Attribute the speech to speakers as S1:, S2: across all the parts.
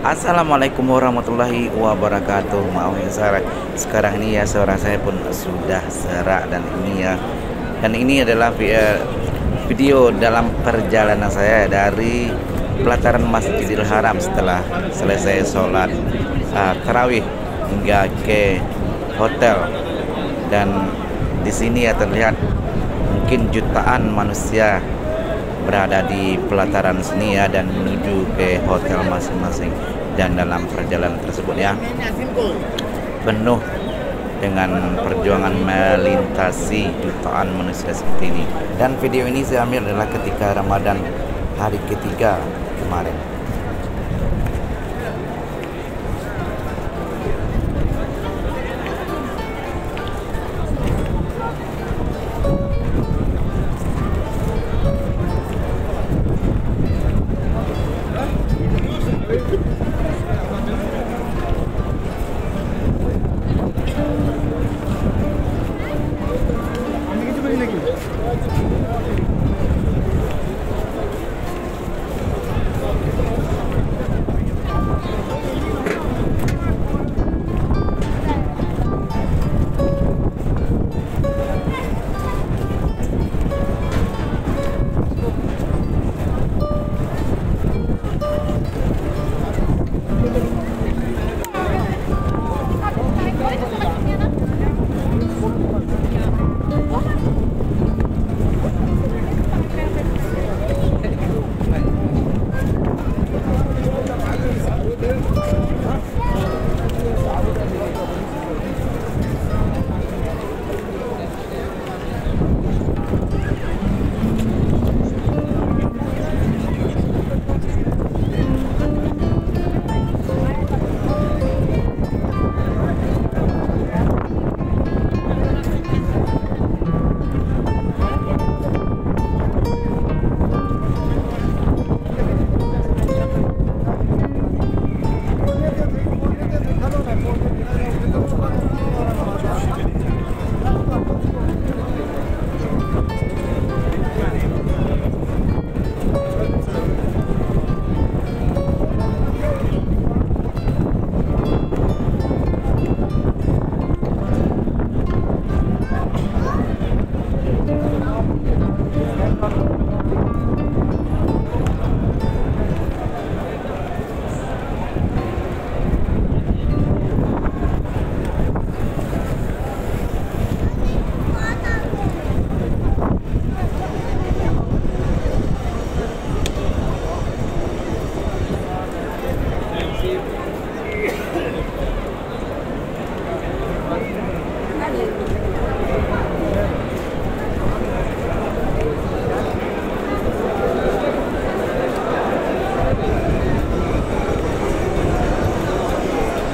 S1: Assalamualaikum warahmatullahi wabarakatuh. Maaf ya Sarah. Sekarang ini ya suara saya pun sudah serak dan ini adalah video dalam perjalanan saya dari pelataran Masjidil Haram setelah selesai sholat tarawih hingga ke hotel. Dan di sini ya terlihat mungkin jutaan manusia berada di pelataran sini ya dan menuju ke hotel masing-masing. Dan dalam perjalanan tersebut ya penuh dengan perjuangan melintasi jutaan manusia seperti ini. Dan video ini saya ambil adalah ketika Ramadan hari ketiga kemarin.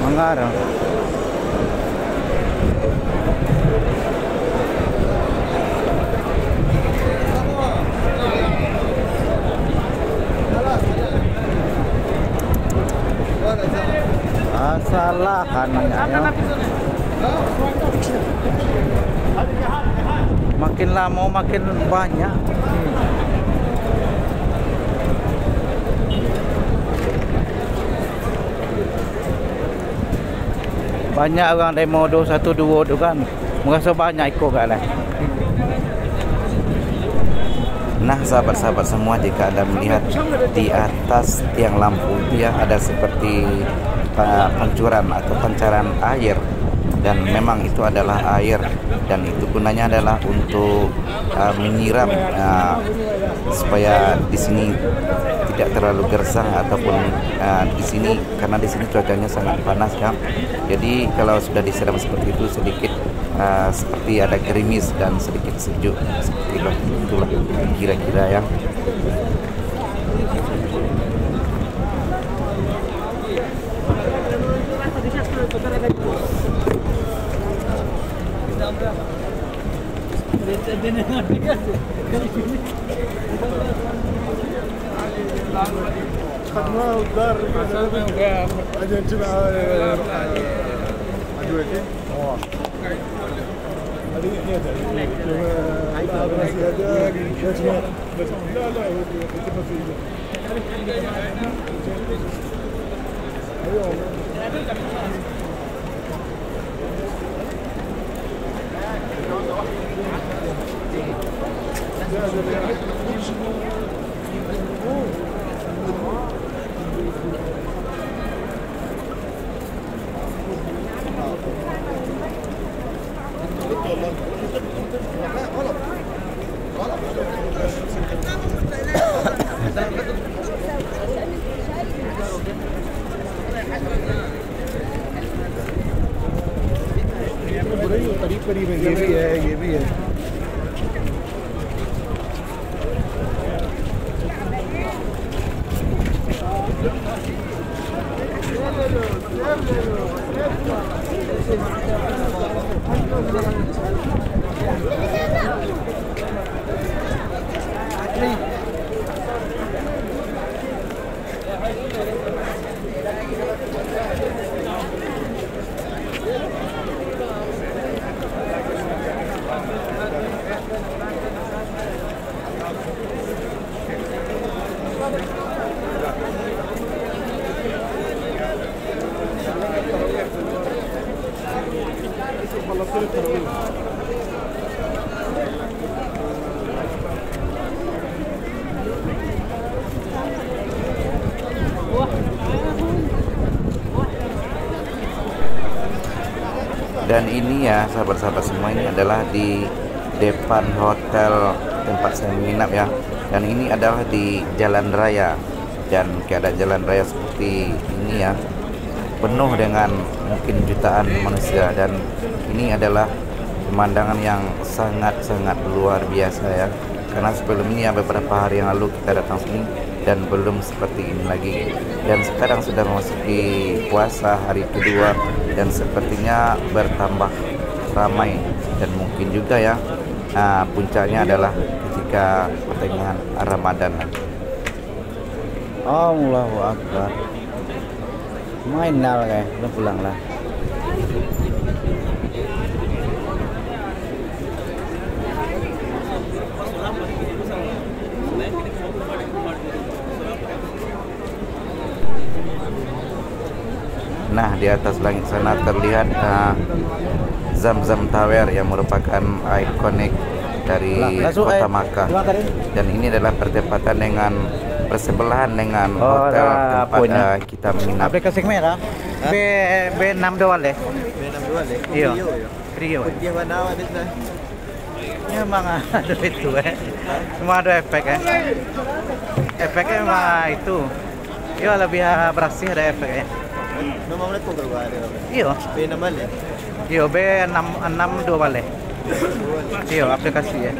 S1: Manggaran. Salah kanannya. Makin lama makin banyak. Banyak orang demo 212 tu kan. Merasa banyak ikut kan lah. Nah sahabat-sahabat semua, jika Anda melihat di atas tiang lampu dia ada seperti pancuran atau pancaran air, dan memang itu adalah air, dan itu gunanya adalah untuk menyiram supaya di sini tidak terlalu gersang ataupun di sini, karena di sini cuacanya sangat panas ya. Jadi kalau sudah disiram seperti itu sedikit seperti ada gerimis dan sedikit sejuk, seperti itulah kira-kira ya.
S2: خدمه والدار غادي نجمع ادواتي هذه حياه لا करीब करीब है, ये भी है, ये भी है।
S1: Dan ini ya sahabat-sahabat semua, ini adalah di depan hotel tempat saya menginap ya. Dan ini adalah di jalan raya, dan keadaan jalan raya seperti ini ya, penuh dengan mungkin jutaan manusia. Dan ini adalah pemandangan yang sangat-sangat luar biasa ya. Karena sebelum ini ya, beberapa hari yang lalu kita datang sini dan belum seperti ini lagi. Dan sekarang sudah memasuki puasa hari kedua dan sepertinya bertambah ramai. Dan mungkin juga ya, puncaknya adalah ketika pertengahan Ramadan. Allahu Akbar. Main nal kayak, udah pulang lah. Nah, di atas langit sana terlihat Zamzam Tower yang merupakan ikonik dari kota Makkah. Dan ini adalah bertepatan dengan bersebelahan dengan hotel tempat kita menginap.
S3: Aplikasi merah B6 doang deh.
S2: B6 dua deh.
S3: Iya. Trio.
S2: Dia mana ada dah?
S3: Ya memang ada itu Semua ada efek ya. Efeknya memang itu. Iya lebih bersih ada efeknya.
S2: Nama mana kau berubah ada?
S3: Iya.
S2: B6 balik.
S3: Iya B6 dua balik. Iya aplikasi ya.